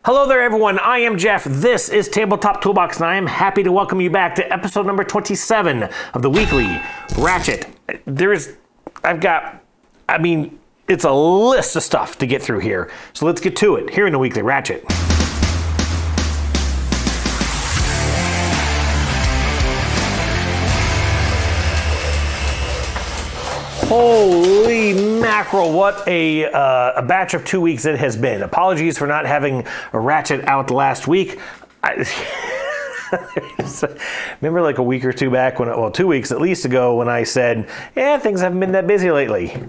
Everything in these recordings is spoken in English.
Hello there, everyone. I am Jeff. This is Tabletop Toolbox, and I am happy to welcome you back to episode number 27 of the Weekly Ratchet. It's a list of stuff to get through here. So let's get to it here in the Weekly Ratchet. Holy mackerel, what a batch of 2 weeks it has been. Apologies for not having a Ratchet out last week. Remember like a week or two back, 2 weeks at least ago, when I said, things haven't been that busy lately.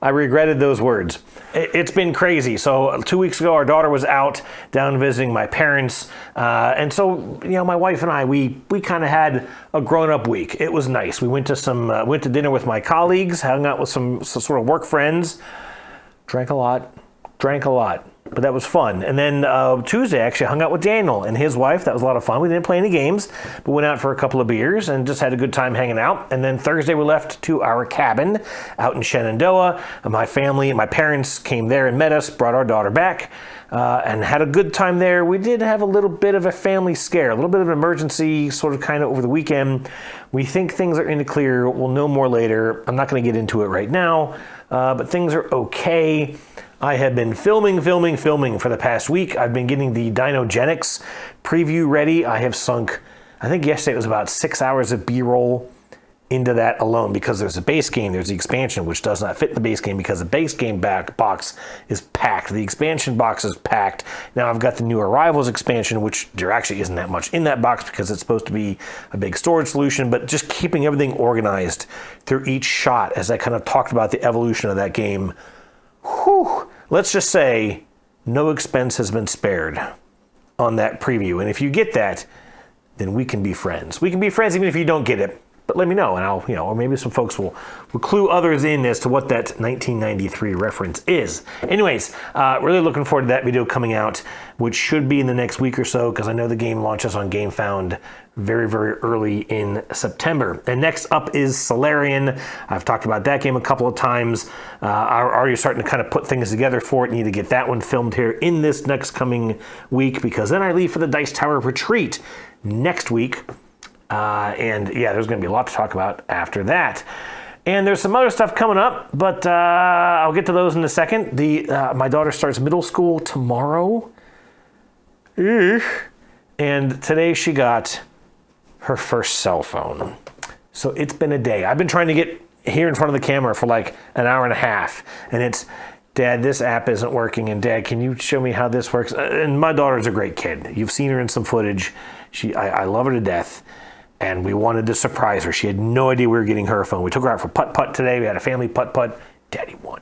I regretted those words. It's been crazy. So 2 weeks ago, our daughter was out down visiting my parents. And so, my wife and I, we kind of had a grown-up week. It was nice. We went to dinner with my colleagues, hung out with some sort of work friends, drank a lot. But that was fun. And then Tuesday, I actually hung out with Daniel and his wife. That was a lot of fun. We didn't play any games, but went out for a couple of beers and just had a good time hanging out. And then Thursday, we left to our cabin out in Shenandoah. My family, my parents came there and met us, brought our daughter back, and had a good time there. We did have a little bit of a family scare, a little bit of an emergency kind of over the weekend. We think things are in the clear. We'll know more later. I'm not going to get into it right now, but things are okay. I have been filming for the past week. I've been getting the Dinogenics preview ready. I have sunk, I think yesterday it was about 6 hours of B-roll into that alone, because there's a base game, there's the expansion, which does not fit the base game because the base game box is packed. The expansion box is packed. Now I've got the New Arrivals expansion, which there actually isn't that much in that box because it's supposed to be a big storage solution, but just keeping everything organized through each shot as I kind of talked about the evolution of that game. Whew. Let's just say no expense has been spared on that preview. And if you get that, then we can be friends. We can be friends even if you don't get it. But let me know, and I'll, or maybe some folks will clue others in as to what that 1993 reference is. Anyways, really looking forward to that video coming out, which should be in the next week or so, because I know the game launches on GameFound very, very early in September. And next up is Solarian. I've talked about that game a couple of times. I'm already starting to kind of put things together for it. Need to get that one filmed here in this next coming week, because then I leave for the Dice Tower Retreat next week. There's going to be a lot to talk about after that. And there's some other stuff coming up, but I'll get to those in a second. My daughter starts middle school tomorrow. And today she got her first cell phone. So it's been a day. I've been trying to get here in front of the camera for like an hour and a half. And it's, Dad, this app isn't working. And Dad, can you show me how this works? And my daughter's a great kid. You've seen her in some footage. I love her to death. And we wanted to surprise her. She had no idea we were getting her a phone. We took her out for putt-putt today. We had a family putt-putt. Daddy won.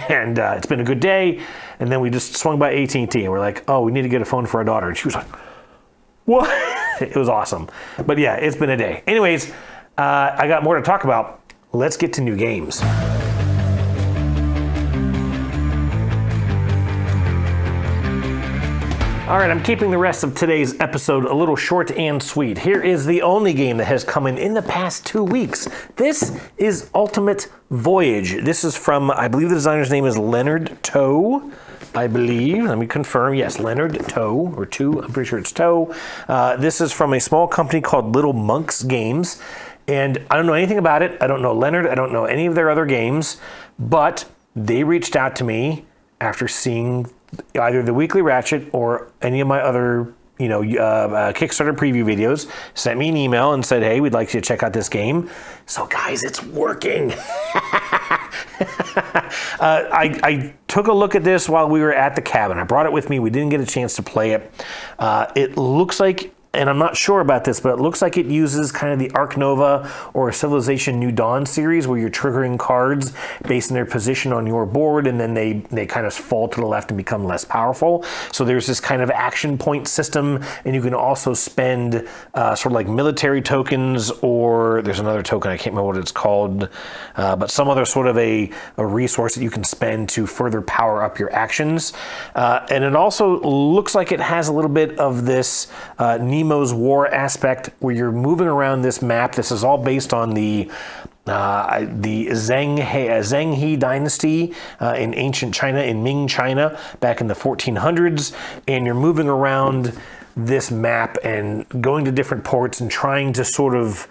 And it's been a good day. And then we just swung by AT&T and we're like, we need to get a phone for our daughter. And she was like, what? It was awesome. But yeah, it's been a day. Anyways, I got more to talk about. Let's get to new games. All right, I'm keeping the rest of today's episode a little short and sweet. Here is the only game that has come in the past 2 weeks. This is Ultimate Voyage. This is from, I believe the designer's name is Leonard Toe. I believe, let me confirm, yes, Leonard Toe, or Two, I'm pretty sure it's Toe. This is from a small company called Little Monks Games. And I don't know anything about it. I don't know Leonard. I don't know any of their other games. But they reached out to me after seeing either the Weekly Ratchet or any of my other, Kickstarter preview videos, sent me an email and said, hey, we'd like you to check out this game. So guys, it's working. I took a look at this while we were at the cabin. I brought it with me. We didn't get a chance to play it. It looks like, and I'm not sure about this, but it looks like it uses kind of the Ark Nova or Civilization New Dawn series, where you're triggering cards based on their position on your board, and then they kind of fall to the left and become less powerful. So there's this kind of action point system, and you can also spend sort of like military tokens, or there's another token, I can't remember what it's called, but some other sort of a resource that you can spend to further power up your actions. And it also looks like it has a little bit of this Nemo's War aspect, where you're moving around this map. This is all based on the the Zheng He dynasty in ancient China, in Ming China, back in the 1400s, and you're moving around this map and going to different ports and trying to sort of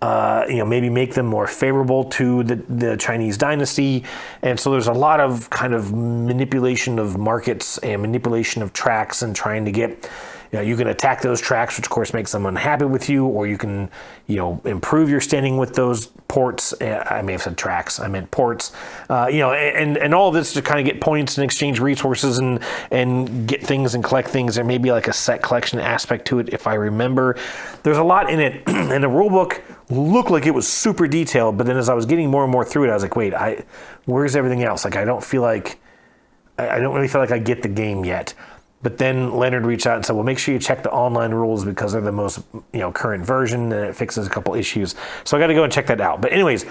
maybe make them more favorable to the Chinese dynasty. And so there's a lot of kind of manipulation of markets and manipulation of tracks and trying to get, you can attack those tracks, which of course makes them unhappy with you, or you can, improve your standing with those ports. I may have said tracks, I meant ports, and all of this to kind of get points and exchange resources and get things and collect things. There may be like a set collection aspect to it, if I remember. There's a lot in it, and the rule book looked like it was super detailed, but then as I was getting more and more through it, I was like, wait, where's everything else? Like, I don't really feel like I get the game yet. But then Leonard reached out and said, well, make sure you check the online rules because they're the most current version, and it fixes a couple issues. So I got to go and check that out. But anyways,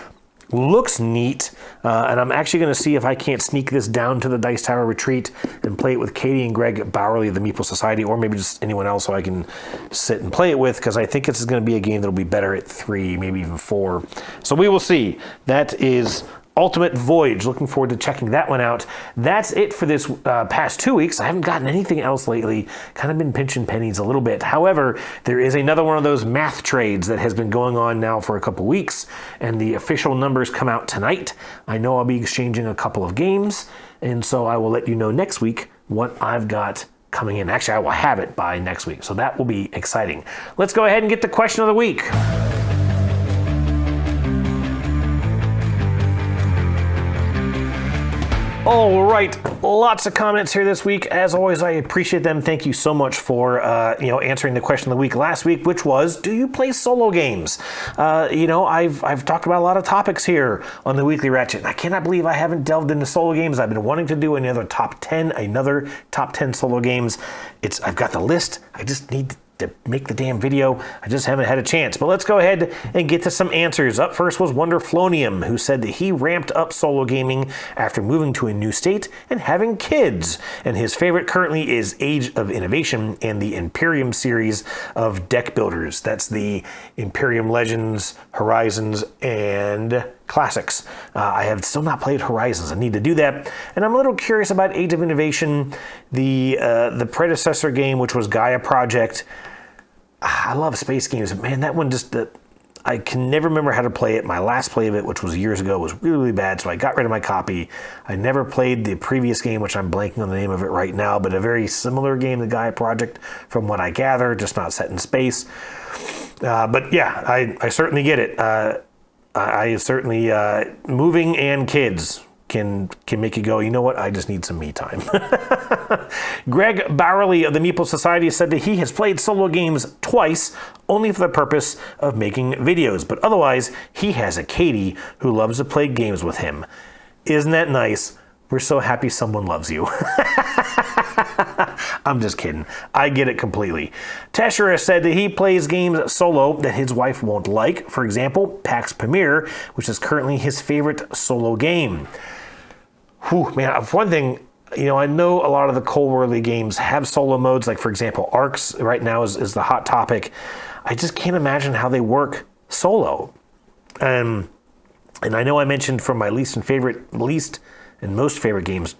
looks neat, and I'm actually going to see if I can't sneak this down to the Dice Tower Retreat and play it with Katie and Greg Bowerly of the Meeple Society, or maybe just anyone else so I can sit and play it with, because I think it's going to be a game that'll be better at 3, maybe even 4. So we will see. That is Ultimate Voyage. Looking forward to checking that one out. That's it for this past 2 weeks. I haven't gotten anything else lately. Kind of been pinching pennies a little bit. However, there is another one of those math trades that has been going on now for a couple weeks, and the official numbers come out tonight. I know I'll be exchanging a couple of games, and so I will let you know next week what I've got coming in. Actually, I will have it by next week, so that will be exciting. Let's go ahead and get the question of the week. All right, lots of comments here this week. As always, I appreciate them. Thank you so much for answering the question of the week last week, which was, do you play solo games? I've talked about a lot of topics here on the Weekly Ratchet, and I cannot believe I haven't delved into solo games. I've been wanting to do another top 10 solo games. I've got the list. I just need to make the damn video. I just haven't had a chance. But let's go ahead and get to some answers. Up first was Wonderflonium, who said that he ramped up solo gaming after moving to a new state and having kids. And his favorite currently is Age of Innovation and the Imperium series of deck builders. That's the Imperium Legends, Horizons, and Classics. I have still not played Horizons. I need to do that. And I'm a little curious about Age of Innovation, the predecessor game, which was Gaia Project. I love space games, but man, that one I can never remember how to play it. My last play of it, which was years ago, was really, really bad, so I got rid of my copy. I never played the previous game, which I'm blanking on the name of it right now, but a very similar game, the Gaia Project, from what I gather, just not set in space. But yeah, I certainly get it. I certainly, moving and kids can make you go, you know what, I just need some me time. Greg Bowerly of the Meeple Society said that he has played solo games twice, only for the purpose of making videos, but otherwise he has a Katie who loves to play games with him. Isn't that nice? We're so happy someone loves you. I'm just kidding. I get it completely. Teshera said that he plays games solo that his wife won't like. For example, PAX Premier, which is currently his favorite solo game. Whew, man, for one thing, I know a lot of the Cold Worley games have solo modes, like for example, Arcs right now is the hot topic. I just can't imagine how they work solo. And I know I mentioned from my least and most favorite games,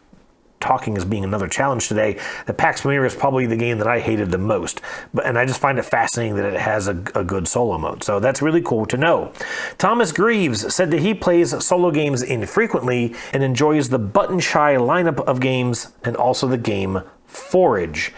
talking as being another challenge today, the PAX Premier is probably the game that I hated the most. And I just find it fascinating that it has a good solo mode. So that's really cool to know. Thomas Greaves said that he plays solo games infrequently and enjoys the Button Shy lineup of games and also the game Forage.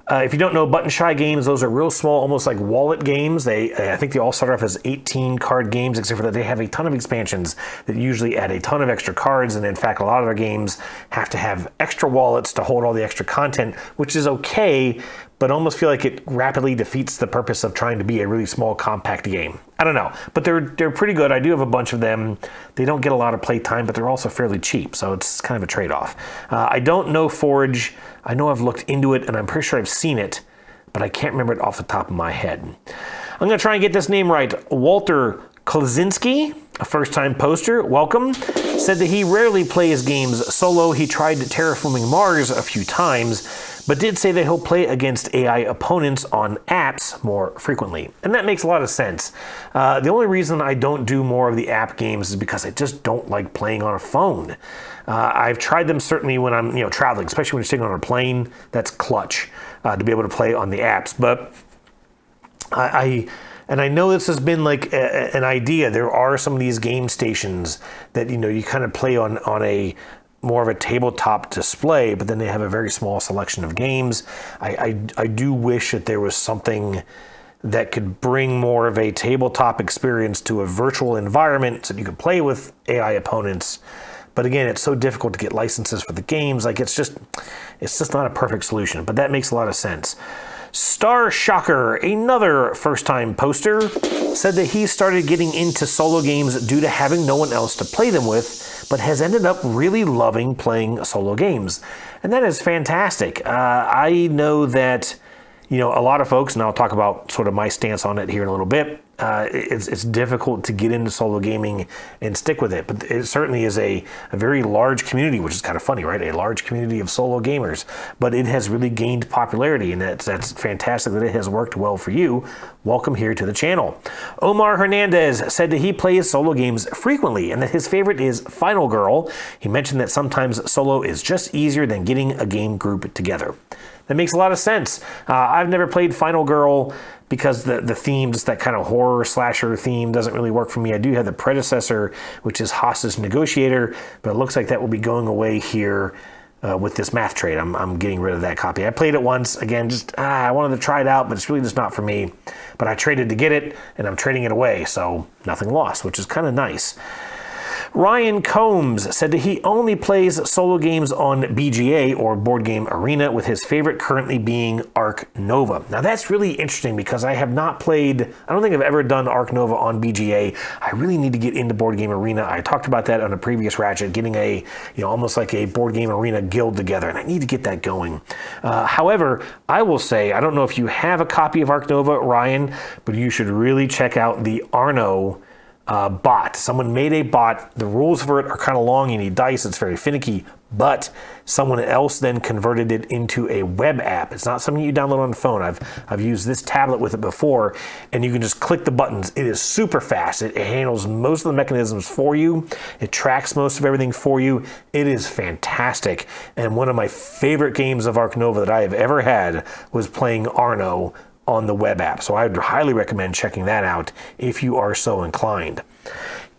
If you don't know Button Shy games, those are real small, almost like wallet games. I think they all start off as 18 card games, except for that they have a ton of expansions that usually add a ton of extra cards. And in fact, a lot of their games have to have extra wallets to hold all the extra content, which is okay, but almost feel like it rapidly defeats the purpose of trying to be a really small, compact game. I don't know, but they're pretty good. I do have a bunch of them. They don't get a lot of play time, but they're also fairly cheap, so it's kind of a trade-off. I don't know Forge. I know I've looked into it, and I'm pretty sure I've seen it, but I can't remember it off the top of my head. I'm going to try and get this name right. Walter Klaczynski, a first-time poster, welcome, said that he rarely plays games solo. He tried terraforming Mars a few times, but did say that he'll play against AI opponents on apps more frequently. And that makes a lot of sense. The only reason I don't do more of the app games is because I just don't like playing on a phone. I've tried them certainly when I'm traveling, especially when you're sitting on a plane. That's clutch to be able to play on the apps. But I know this has been like an idea. There are some of these game stations that you kind of play on a more of a tabletop display, but then they have a very small selection of games. I do wish that there was something that could bring more of a tabletop experience to a virtual environment so that you could play with AI opponents. But again, it's so difficult to get licenses for the games. Like it's just not a perfect solution, but that makes a lot of sense. Star Shocker, another first-time poster, said that he started getting into solo games due to having no one else to play them with, but has ended up really loving playing solo games. And that is fantastic. I know that, a lot of folks, and I'll talk about sort of my stance on it here in a little bit, it's difficult to get into solo gaming and stick with it, but it certainly is a very large community, which is kind of funny, right? A large community of solo gamers, but it has really gained popularity, and that's fantastic that it has worked well for you. Welcome here to the channel. Omar Hernandez said that he plays solo games frequently and that his favorite is Final Girl. He mentioned that sometimes solo is just easier than getting a game group together. That makes a lot of sense. I've never played Final Girl because the theme, just that kind of horror slasher theme, doesn't really work for me. I do have the predecessor, which is Hostage Negotiator, but it looks like that will be going away here with this math trade. I'm getting rid of that copy. I played it once. Again, I wanted to try it out, but it's really just not for me. But I traded to get it, and I'm trading it away, so nothing lost, which is kind of nice. Ryan Combs said that he only plays solo games on BGA, or Board Game Arena, with his favorite currently being Ark Nova. Now that's really interesting because I have not played, I don't think I've ever done Ark Nova on BGA. I really need to get into Board Game Arena. I talked about that on a previous Ratchet, getting almost like a Board Game Arena guild together, and I need to get that going. However, I will say, I don't know if you have a copy of Ark Nova, Ryan, but you should really check out the Arno bot. Someone made a bot. The rules for it are kind of long. You need dice. It's very finicky, but someone else then converted it into a web app. It's not something you download on the phone. I've used this tablet with it before, and you can just click the buttons. It is super fast. It handles most of the mechanisms for you. It tracks most of everything for you. It is fantastic. And one of my favorite games of Ark Nova that I have ever had was playing Arno on the web app. So I would highly recommend checking that out if you are so inclined.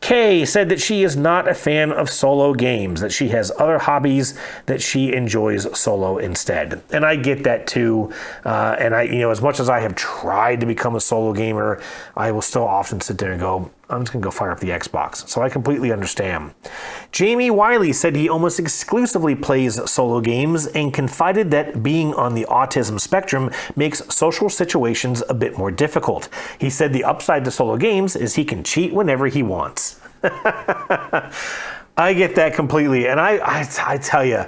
Kay said that she is not a fan of solo games, that she has other hobbies that she enjoys solo instead. And I get that too. And as much as I have tried to become a solo gamer, I will still often sit there and go, I'm just going to go fire up the Xbox. So I completely understand. Jamie Wiley said he almost exclusively plays solo games and confided that being on the autism spectrum makes social situations a bit more difficult. He said the upside to solo games is he can cheat whenever he wants. I get that completely. And I tell you,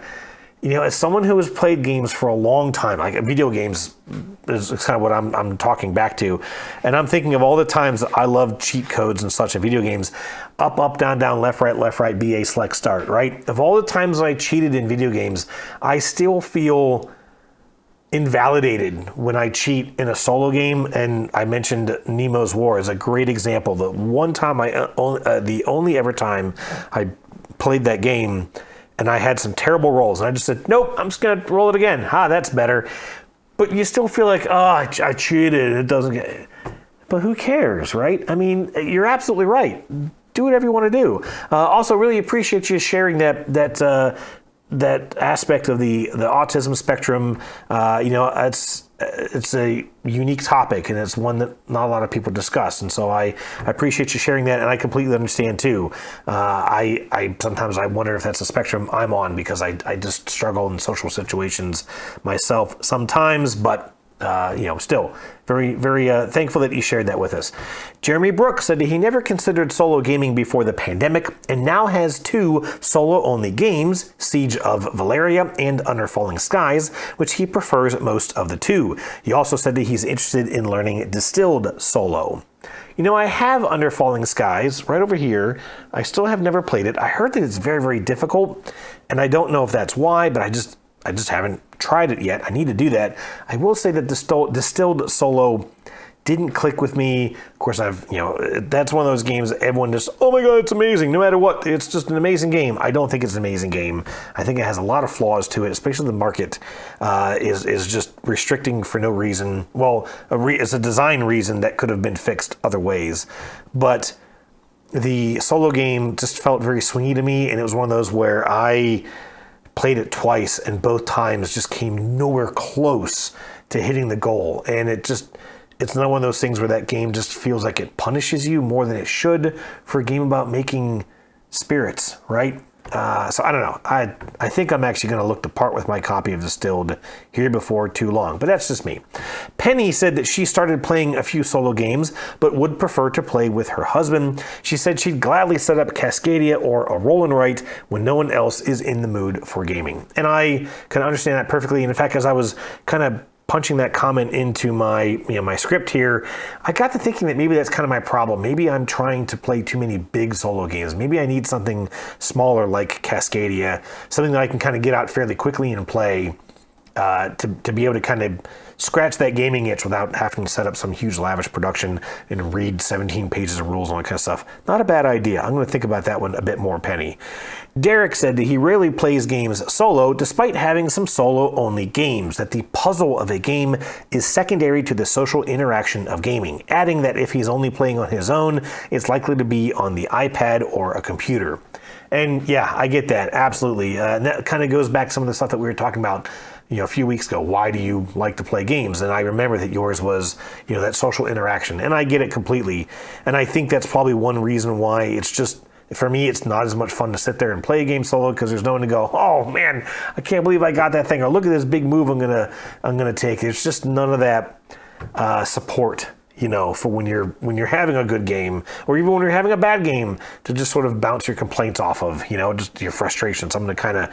as someone who has played games for a long time, like video games is kind of what I'm talking back to. And I'm thinking of all the times that I love cheat codes and such in video games. Up, down, down, left, right, BA, select, start, right? Of all the times I cheated in video games, I still feel invalidated when I cheat in a solo game. And I mentioned Nemo's War as a great example. The one time the only ever time I played that game, and I had some terrible rolls, and I just said, nope, I'm just going to roll it again. That's better. But you still feel like, I cheated. It doesn't get... But who cares, right? I mean, you're absolutely right. Do whatever you want to do. Also, really appreciate you sharing that aspect of the autism spectrum. It's a unique topic, and it's one that not a lot of people discuss. And so I appreciate you sharing that, and I completely understand too. I sometimes I wonder if that's a spectrum I'm on, because I just struggle in social situations myself sometimes, but still very, very thankful that you shared that with us. Jeremy Brooks said that he never considered solo gaming before the pandemic and now has 2 solo-only games, Siege of Valeria and Under Falling Skies, which he prefers most of the 2. He also said that he's interested in learning distilled solo. I have Under Falling Skies right over here. I still have never played it. I heard that it's very, very difficult, and I don't know if that's why, but I just haven't tried it yet. I need to do that. I will say that Distilled Solo didn't click with me. Of course, that's one of those games that everyone just, oh my God, it's amazing. No matter what, it's just an amazing game. I don't think it's an amazing game. I think it has a lot of flaws to it, especially the market is just restricting for no reason. Well, it's a design reason that could have been fixed other ways. But the Solo game just felt very swingy to me, and it was one of those where I played it twice, and both times just came nowhere close to hitting the goal. And it's not one of those things where that game just feels like it punishes you more than it should for a game about making spirits, right? So I don't know. I think I'm actually going to look to part with my copy of Distilled here before too long, but that's just me. Penny said that she started playing a few solo games, but would prefer to play with her husband. She said she'd gladly set up Cascadia or a roll and write when no one else is in the mood for gaming. And I can understand that perfectly. And in fact, as I was kind of punching that comment into my script here, I got to thinking that maybe that's kind of my problem. Maybe I'm trying to play too many big solo games. Maybe I need something smaller like Cascadia, something that I can kind of get out fairly quickly and play to be able to kind of scratch that gaming itch without having to set up some huge lavish production and read 17 pages of rules and all that kind of stuff. Not a bad idea. I'm going to think about that one a bit more, Penny. Derek said that he rarely plays games solo despite having some solo-only games, that the puzzle of a game is secondary to the social interaction of gaming, adding that if he's only playing on his own, it's likely to be on the iPad or a computer. And yeah, I get that, absolutely. And that kind of goes back to some of the stuff that we were talking about a few weeks ago. Why do you like to play games? And I remember that yours was, that social interaction. And I get it completely. And I think that's probably one reason why it's just, for me, it's not as much fun to sit there and play a game solo, because there's no one to go, oh man, I can't believe I got that thing, or look at this big move I'm gonna take. There's just none of that support, for when you're having a good game, or even when you're having a bad game, to just sort of bounce your complaints off of, just your frustrations. I'm gonna kind of,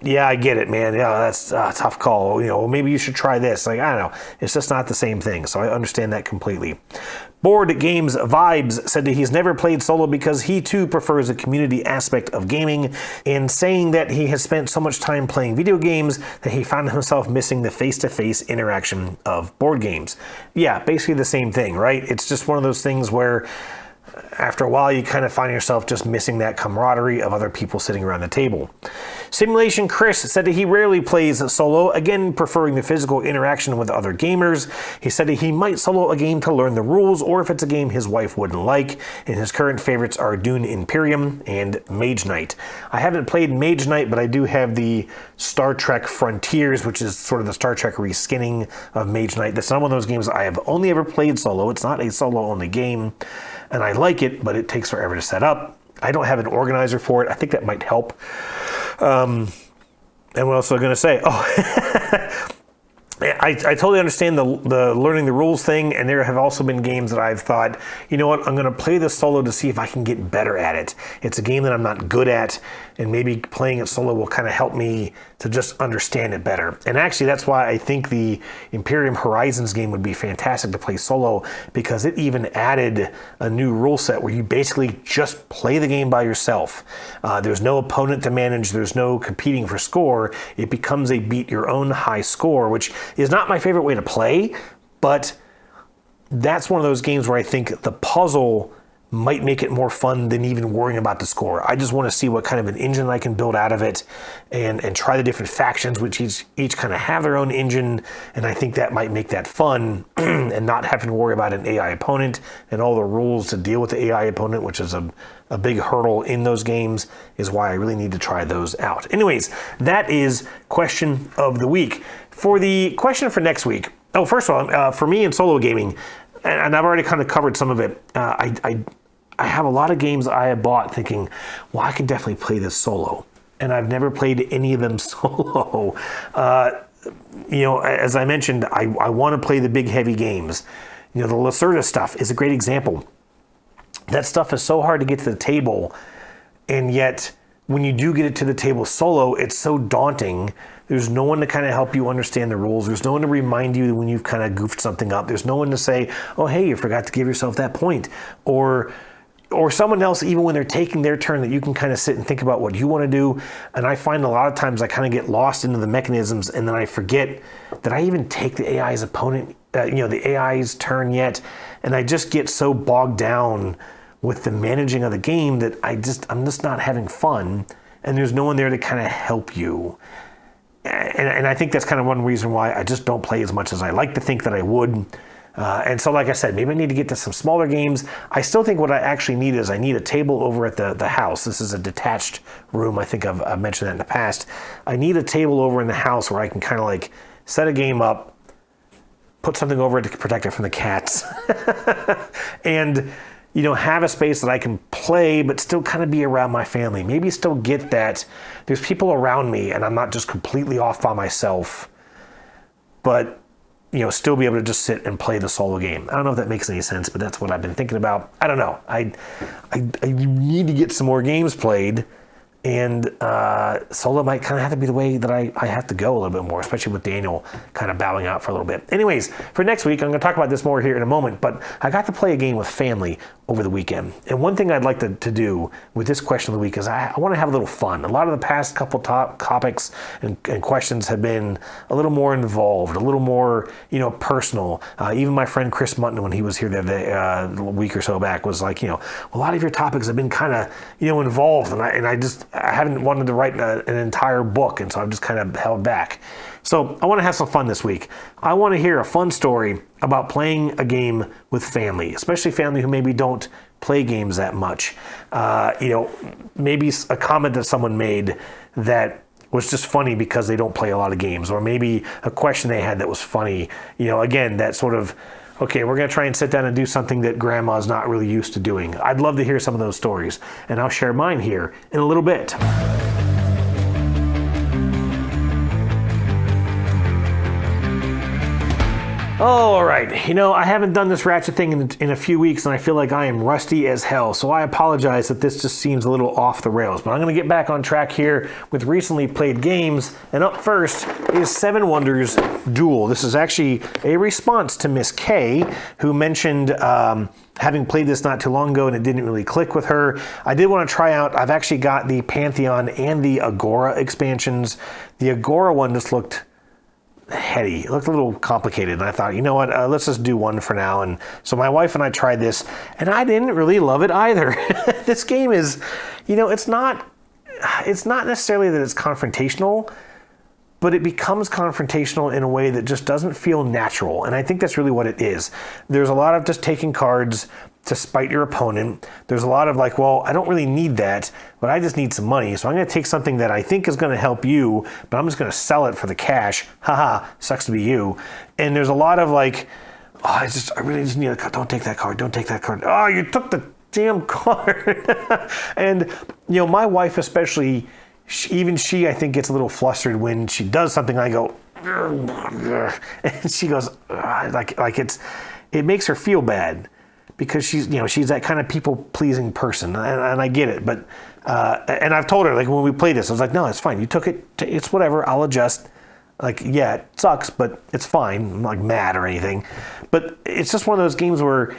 yeah, I get it, man. Yeah, that's a tough call. Well, maybe you should try this. Like, I don't know. It's just not the same thing. So I understand that completely. Board Games Vibes said that he's never played solo because he too prefers the community aspect of gaming, and saying that he has spent so much time playing video games that he found himself missing the face-to-face interaction of board games. Yeah, basically the same thing, right? It's just one of those things where after a while, you kind of find yourself just missing that camaraderie of other people sitting around the table. Simulation Chris said that he rarely plays solo, again preferring the physical interaction with other gamers. He said that he might solo a game to learn the rules, or if it's a game his wife wouldn't like, and his current favorites are Dune Imperium and Mage Knight. I haven't played Mage Knight, but I do have the Star Trek Frontiers, which is sort of the Star Trek reskinning of Mage Knight. That's not one of those games I have only ever played solo. It's not a solo-only game, and I like it, but it takes forever to set up. I don't have an organizer for it. I think that might help. And what else was I going to say? Oh, I totally understand the learning the rules thing, and there have also been games that I've thought, you know what, I'm going to play this solo to see if I can get better at it. It's a game that I'm not good at, and maybe playing it solo will kind of help me to just understand it better. And actually, that's why I think the Imperium Horizons game would be fantastic to play solo, because it even added a new rule set where you basically just play the game by yourself. There's no opponent to manage. There's no competing for score. It becomes a beat your own high score, which is not my favorite way to play, but that's one of those games where I think the puzzle might make it more fun than even worrying about the score. I just want to see what kind of an engine I can build out of it, and try the different factions, which each kind of have their own engine, and I think that might make that fun, and not having to worry about an AI opponent and all the rules to deal with the AI opponent, which is a big hurdle in those games, is why I really need to try those out. Anyways, that is question of the week. For the question for next week, first of all, for me in solo gaming, and I've already kind of covered some of it, I have a lot of games I have bought thinking, well, I can definitely play this solo. And I've never played any of them solo. As I mentioned, I want to play the big, heavy games. The Lacerda stuff is a great example. That stuff is so hard to get to the table, and yet when you do get it to the table solo, it's so daunting. There's no one to kind of help you understand the rules. There's no one to remind you when you've kind of goofed something up. There's no one to say, oh, hey, you forgot to give yourself that point. Or or someone else, even when they're taking their turn, that you can kind of sit and think about what you want to do. And I find a lot of times I kind of get lost into the mechanisms, and then I forget that I even take the AI's opponent, the AI's turn yet. And I just get so bogged down with the managing of the game that I'm just not having fun. And there's no one there to kind of help you. And I think that's kind of one reason why I just don't play as much as I like to think that I would. And so, like I said, maybe I need to get to some smaller games. I still think what I actually need is I need a table over at the house. This is a detached room. I think I've mentioned that in the past. I need a table over in the house where I can kind of like set a game up, put something over it to protect it from the cats, and have a space that I can play but still kind of be around my family. Maybe still get that there's people around me and I'm not just completely off by myself, but still be able to just sit and play the solo game. I don't know if that makes any sense, but that's what I've been thinking about. I don't know. I need to get some more games played, and solo might kind of have to be the way that I have to go a little bit more, especially with Daniel kind of bowing out for a little bit. Anyways, for next week, I'm going to talk about this more here in a moment, but I got to play a game with family over the weekend. And one thing I'd like to do with this question of the week is I want to have a little fun. A lot of the past couple topics and questions have been a little more involved, a little more, personal. Even my friend Chris Mutton, when he was here a week or so back, was like, a lot of your topics have been kind of, involved, and I haven't wanted to write an entire book, and so I've just kind of held back. So I want to have some fun this week. I want to hear a fun story about playing a game with family, especially family who maybe don't play games that much. Maybe a comment that someone made that was just funny because they don't play a lot of games, or maybe a question they had that was funny. Again, that sort of, okay, we're going to try and sit down and do something that grandma's not really used to doing. I'd love to hear some of those stories, and I'll share mine here in a little bit. Oh, all right. I haven't done this Ratchet thing in a few weeks, and I feel like I am rusty as hell, so I apologize that this just seems a little off the rails. But I'm going to get back on track here with recently played games, and up first is Seven Wonders Duel. This is actually a response to Miss K, who mentioned having played this not too long ago, and it didn't really click with her. I did want to try out. I've actually got the Pantheon and the Agora expansions. The Agora one just looked heady. It looked a little complicated, and I thought, let's just do one for now. And so my wife and I tried this, and I didn't really love it either. This game is, it's not necessarily that it's confrontational, but it becomes confrontational in a way that just doesn't feel natural. And I think that's really what it is. There's a lot of just taking cards to spite your opponent. There's a lot of like, well, I don't really need that, but I just need some money. So I'm going to take something that I think is going to help you, but I'm just going to sell it for the cash. Haha, sucks to be you. And there's a lot of like, I really just need a card. Don't take that card. Don't take that card. Oh, you took the damn card. And, my wife especially, she, I think, gets a little flustered when she does something. I go, and she goes, it makes her feel bad. Because she's that kind of people-pleasing person, and I get it. But and I've told her, like, when we played this, I was like, no, it's fine. You took it. It's whatever. I'll adjust. Like, yeah, it sucks, but it's fine. I'm not like mad or anything. But it's just one of those games where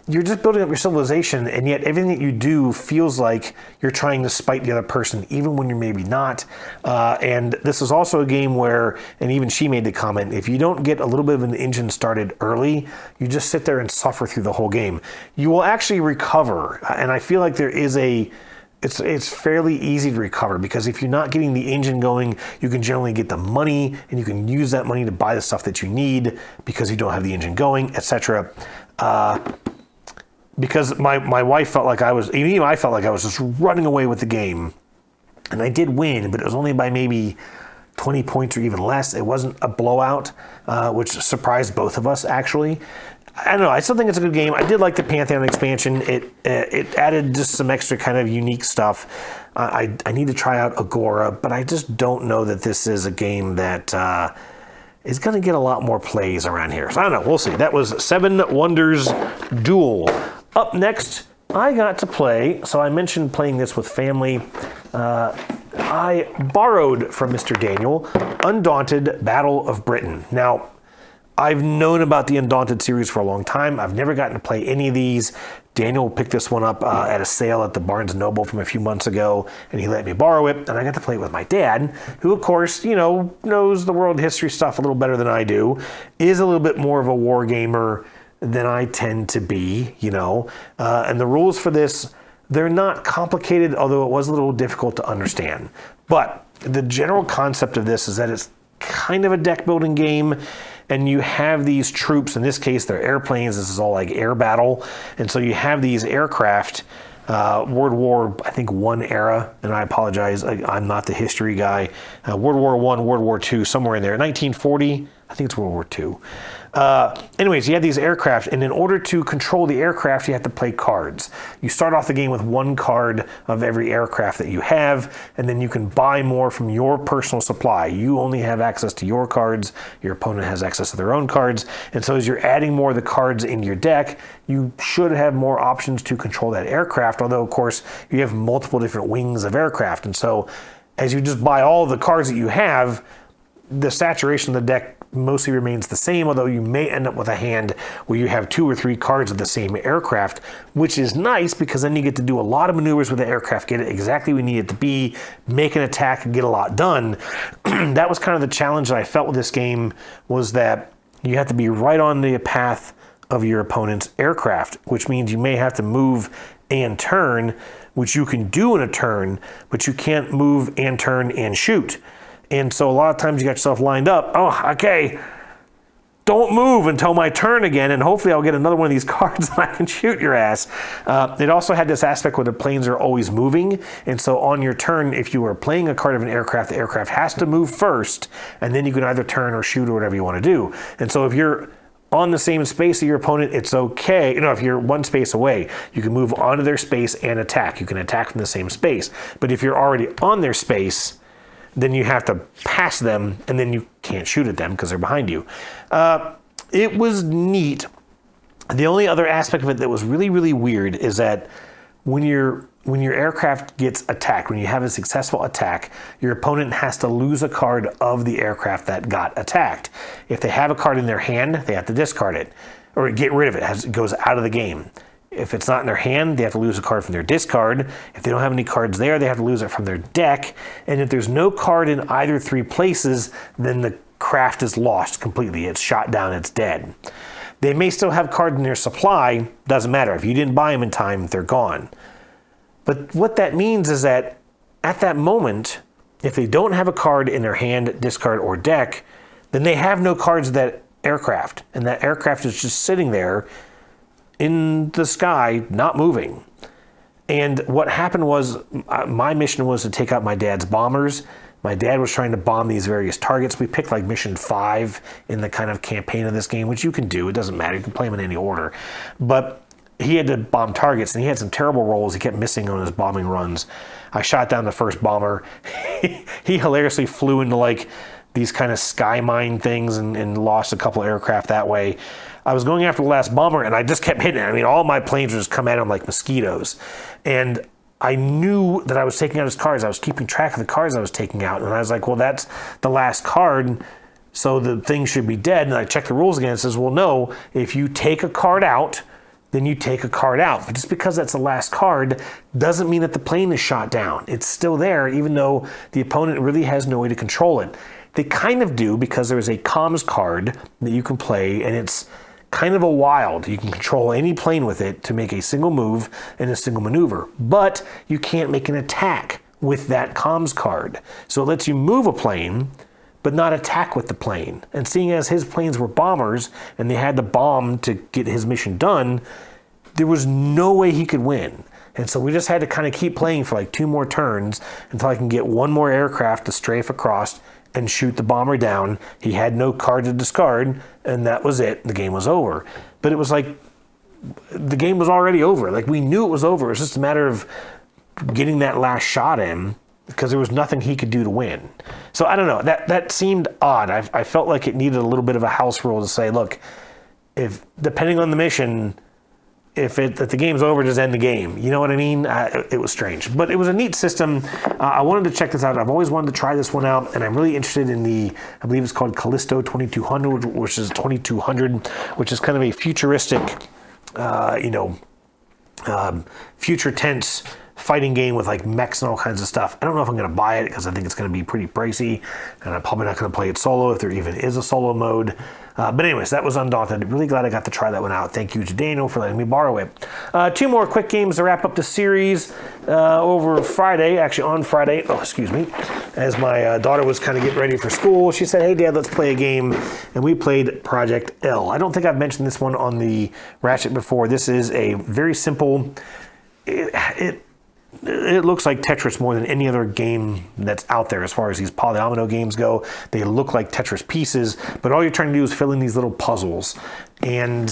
you're just building up your civilization, and yet everything that you do feels like you're trying to spite the other person, even when you're maybe not. And this is also a game where, and even she made the comment, if you don't get a little bit of an engine started early, you just sit there and suffer through the whole game. You will actually recover, and I feel like there is it's fairly easy to recover, because if you're not getting the engine going, you can generally get the money, and you can use that money to buy the stuff that you need because you don't have the engine going, etc. Because my wife felt like I felt like I was just running away with the game. And I did win, but it was only by maybe 20 points or even less. It wasn't a blowout, which surprised both of us, actually. I don't know. I still think it's a good game. I did like the Pantheon expansion. It added just some extra kind of unique stuff. I need to try out Agora, but I just don't know that this is a game that is going to get a lot more plays around here. So I don't know. We'll see. That was Seven Wonders Duel. Up next, I got to play, so I mentioned playing this with family. I borrowed from Mr. Daniel Undaunted Battle of Britain. Now, I've known about the Undaunted series for a long time. I've never gotten to play any of these. Daniel picked this one up at a sale at the Barnes & Noble from a few months ago, and he let me borrow it, and I got to play it with my dad, who, of course, knows the world history stuff a little better than I do, is a little bit more of a war gamer than I tend to be, and the rules for this, they're not complicated, although it was a little difficult to understand. But the general concept of this is that it's kind of a deck building game, and you have these troops. In this case, they're airplanes. This is all like air battle, and so you have these aircraft. World War, I think, I era, and I apologize, I'm not the history guy. World War I, World War II, somewhere in there. 1940, I think it's World War II. Anyways, you have these aircraft, and in order to control the aircraft, you have to play cards. You start off the game with one card of every aircraft that you have, and then you can buy more from your personal supply. You only have access to your cards. Your opponent has access to their own cards. And so as you're adding more of the cards in your deck, you should have more options to control that aircraft, although, of course, you have multiple different wings of aircraft. And so as you just buy all the cards that you have, the saturation of the deck mostly remains the same, although you may end up with a hand where you have 2 or 3 cards of the same aircraft, which is nice because then you get to do a lot of maneuvers with the aircraft, get it exactly where you need it to be, make an attack, and get a lot done. That was kind of the challenge that I felt with this game, was that you have to be right on the path of your opponent's aircraft, which means you may have to move and turn, which you can do in a turn, but you can't move and turn and shoot. And so a lot of times you got yourself lined up. Oh, okay, don't move until my turn again, and hopefully I'll get another one of these cards and I can shoot your ass. It also had this aspect where the planes are always moving, and so on your turn, if you are playing a card of an aircraft, the aircraft has to move first, and then you can either turn or shoot or whatever you want to do. And so if you're on the same space as your opponent, it's okay. If you're one space away, you can move onto their space and attack. You can attack from the same space. But if you're already on their space, then you have to pass them, and then you can't shoot at them because they're behind you. It was neat. The only other aspect of it that was really, really weird is that when your aircraft gets attacked, when you have a successful attack, your opponent has to lose a card of the aircraft that got attacked. If they have a card in their hand, they have to discard it, or get rid of it. It goes out of the game. If it's not in their hand, they have to lose a card from their discard. If they don't have any cards there, they have to lose it from their deck. And if there's no card in either 3 places, then the craft is lost completely. It's shot down, it's dead. They may still have cards in their supply, doesn't matter. If you didn't buy them in time, they're gone. But what that means is that at that moment, if they don't have a card in their hand, discard, or deck, then they have no cards of that aircraft. And that aircraft is just sitting there in the sky, not moving. And what happened was, my mission was to take out my dad's bombers. My dad was trying to bomb these various targets. We picked like mission 5 in the kind of campaign of this game, which you can do. It doesn't matter. You can play them in any order. But he had to bomb targets, and he had some terrible rolls. He kept missing on his bombing runs. I shot down the first bomber. He hilariously flew into like these kind of sky mine things and lost a couple aircraft that way. I was going after the last bomber, and I just kept hitting it. I mean, all my planes would just come at him like mosquitoes. And I knew that I was taking out his cards. I was keeping track of the cards I was taking out. And I was like, well, that's the last card, so the thing should be dead. And I checked the rules again. It says, well, no, if you take a card out, then you take a card out. But just because that's the last card doesn't mean that the plane is shot down. It's still there, even though the opponent really has no way to control it. They kind of do, because there is a comms card that you can play, and it's kind of a wild. You can control any plane with it to make a single move and a single maneuver, but you can't make an attack with that comms card. So it lets you move a plane, but not attack with the plane. And seeing as his planes were bombers, and they had to bomb to get his mission done, there was no way he could win. And so we just had to kind of keep playing for like 2 more turns until I can get one more aircraft to strafe across and shoot the bomber down. He had no card to discard, and that was it. The game was over. But it was like, the game was already over. Like, we knew it was over. It was just a matter of getting that last shot in, because there was nothing he could do to win. So I don't know. That seemed odd. I felt like it needed a little bit of a house rule to say, look, if depending on the mission, if the game's over, just end the game. You know what I mean? It was strange, but it was a neat system. I wanted to check this out. I've always wanted to try this one out, and I'm really interested in I believe it's called Callisto 2200, which is 2200, which is kind of a futuristic, future tense fighting game with like mechs and all kinds of stuff. I don't know if I'm going to buy it because I think it's going to be pretty pricey, and I'm probably not going to play it solo if there even is a solo mode. But anyways, that was Undaunted. Really glad I got to try that one out. Thank you to Daniel for letting me borrow it. Two more quick games to wrap up the series over Friday. Actually, on Friday, as my daughter was kind of getting ready for school, she said, "Hey, Dad, let's play a game." And we played Project L. I don't think I've mentioned this one on the Ratchet before. This is a very simple... It looks like Tetris more than any other game that's out there as far as these polyomino games go. They look like Tetris pieces, but all you're trying to do is fill in these little puzzles. And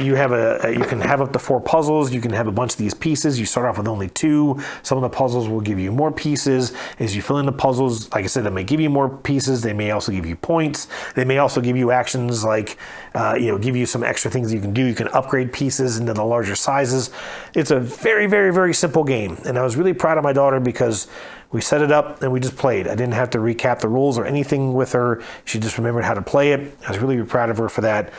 you can have up to 4 puzzles. You can have a bunch of these pieces. You start off with only 2. Some of the puzzles will give you more pieces. As you fill in the puzzles, like I said, they may give you more pieces. They may also give you points. They may also give you actions like, give you some extra things you can do. You can upgrade pieces into the larger sizes. It's a very, very, very simple game. And I was really proud of my daughter because we set it up and we just played. I didn't have to recap the rules or anything with her. She just remembered how to play it. I was really proud of her for that.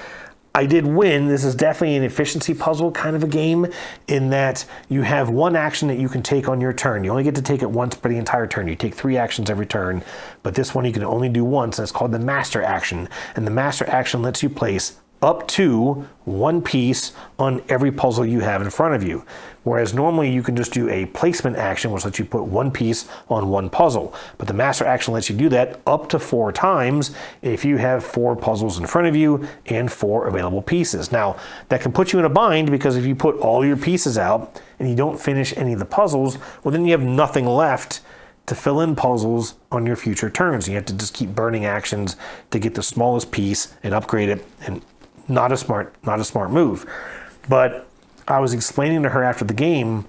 I did win. This is definitely an efficiency puzzle kind of a game in that you have one action that you can take on your turn. You only get to take it once per the entire turn. You take 3 actions every turn, but this one you can only do once, and it's called the Master Action. And the Master Action lets you place up to 1 piece on every puzzle you have in front of you. Whereas normally you can just do a placement action, which lets you put 1 piece on 1 puzzle. But the Master Action lets you do that up to 4 times if you have 4 puzzles in front of you and 4 available pieces. Now, that can put you in a bind because if you put all your pieces out and you don't finish any of the puzzles, well, then you have nothing left to fill in puzzles on your future turns. You have to just keep burning actions to get the smallest piece and upgrade it, and not a smart move. But I was explaining to her after the game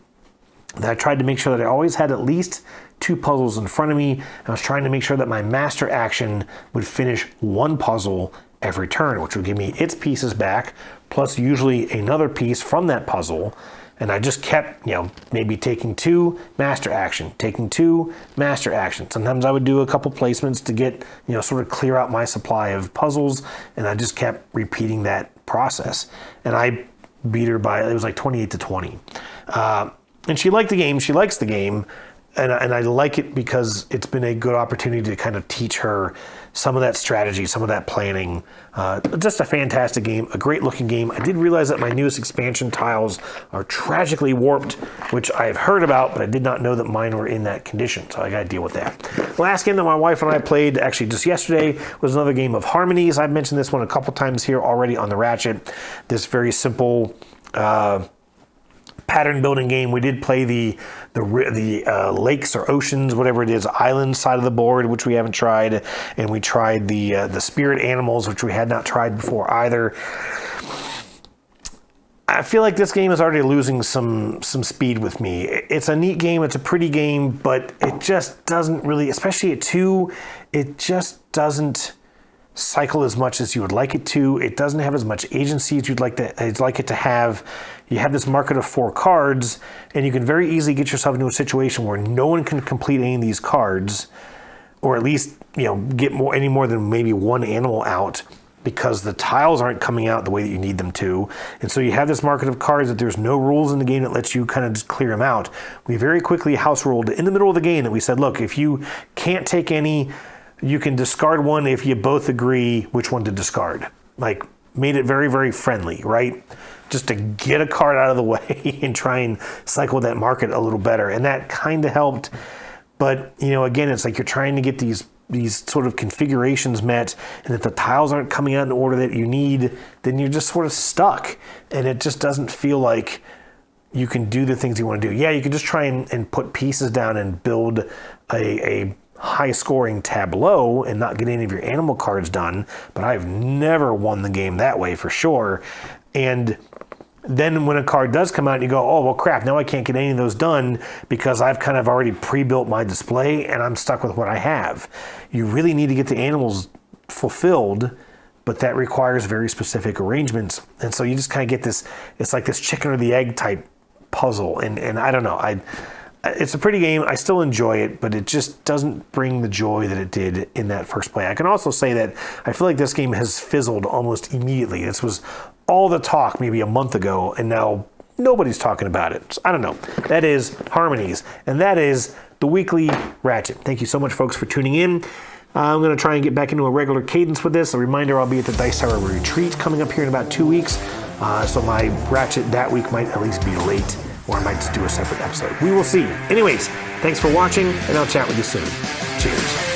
that I tried to make sure that I always had at least 2 puzzles in front of me. I was trying to make sure that my Master Action would finish 1 puzzle every turn, which would give me its pieces back, plus usually another piece from that puzzle. And I just kept, maybe taking 2 Master Action, taking 2 Master Action. Sometimes I would do a couple placements to get, sort of clear out my supply of puzzles. And I just kept repeating that process. And I beat her by, it was like 28-20. And she liked the game. She likes the game. And I like it because it's been a good opportunity to kind of teach her some of that strategy, some of that planning. Just a fantastic game, a great looking game. I did realize that my newest expansion tiles are tragically warped, which I've heard about, but I did not know that mine were in that condition, so I got to deal with that. Last game that my wife and I played, actually just yesterday, was another game of Harmonies. I've mentioned this one a couple times here already on the Ratchet. This very simple pattern building game. We did play the lakes or oceans, whatever it is, island side of the board, which we haven't tried, and we tried the spirit animals, which we had not tried before either. I feel like this game is already losing some speed with me. It's a neat game, it's a pretty game, but it just doesn't really, especially at 2, it just doesn't cycle as much as you would like it to. It doesn't have as much agency as you'd like it to have. You have this market of 4 cards, and you can very easily get yourself into a situation where no one can complete any of these cards, or at least get any more than maybe 1 animal out, because the tiles aren't coming out the way that you need them to. And so you have this market of cards that there's no rules in the game that lets you kind of just clear them out. We very quickly house ruled in the middle of the game that we said, look, if you can't take any, you can discard one if you both agree which one to discard. Like, made it very, very friendly, right? Just to get a card out of the way and try and cycle that market a little better. And that kind of helped. But, again, it's like you're trying to get these sort of configurations met, and if the tiles aren't coming out in the order that you need, then you're just sort of stuck. And it just doesn't feel like you can do the things you want to do. Yeah, you can just try and put pieces down and build a high-scoring tableau and not get any of your animal cards done, but I've never won the game that way for sure. And then when a card does come out, you go, oh, well, crap, now I can't get any of those done because I've kind of already pre-built my display and I'm stuck with what I have. You really need to get the animals fulfilled but that requires very specific arrangements. And so you just kind of get this, it's like this chicken or the egg type puzzle. And I don't know, it's a pretty game. I still enjoy it, but it just doesn't bring the joy that it did in that first play. I can also say that I feel like this game has fizzled almost immediately. This was all the talk maybe a month ago, and now nobody's talking about it. So I don't know. That is Harmonies, and that is the Weekly Ratchet. Thank you so much, folks, for tuning in. I'm going to try and get back into a regular cadence with this. A reminder, I'll be at the Dice Tower Retreat coming up here in about 2 weeks. So my Ratchet that week might at least be late, or I might just do a separate episode. We will see. Anyways, thanks for watching, and I'll chat with you soon. Cheers.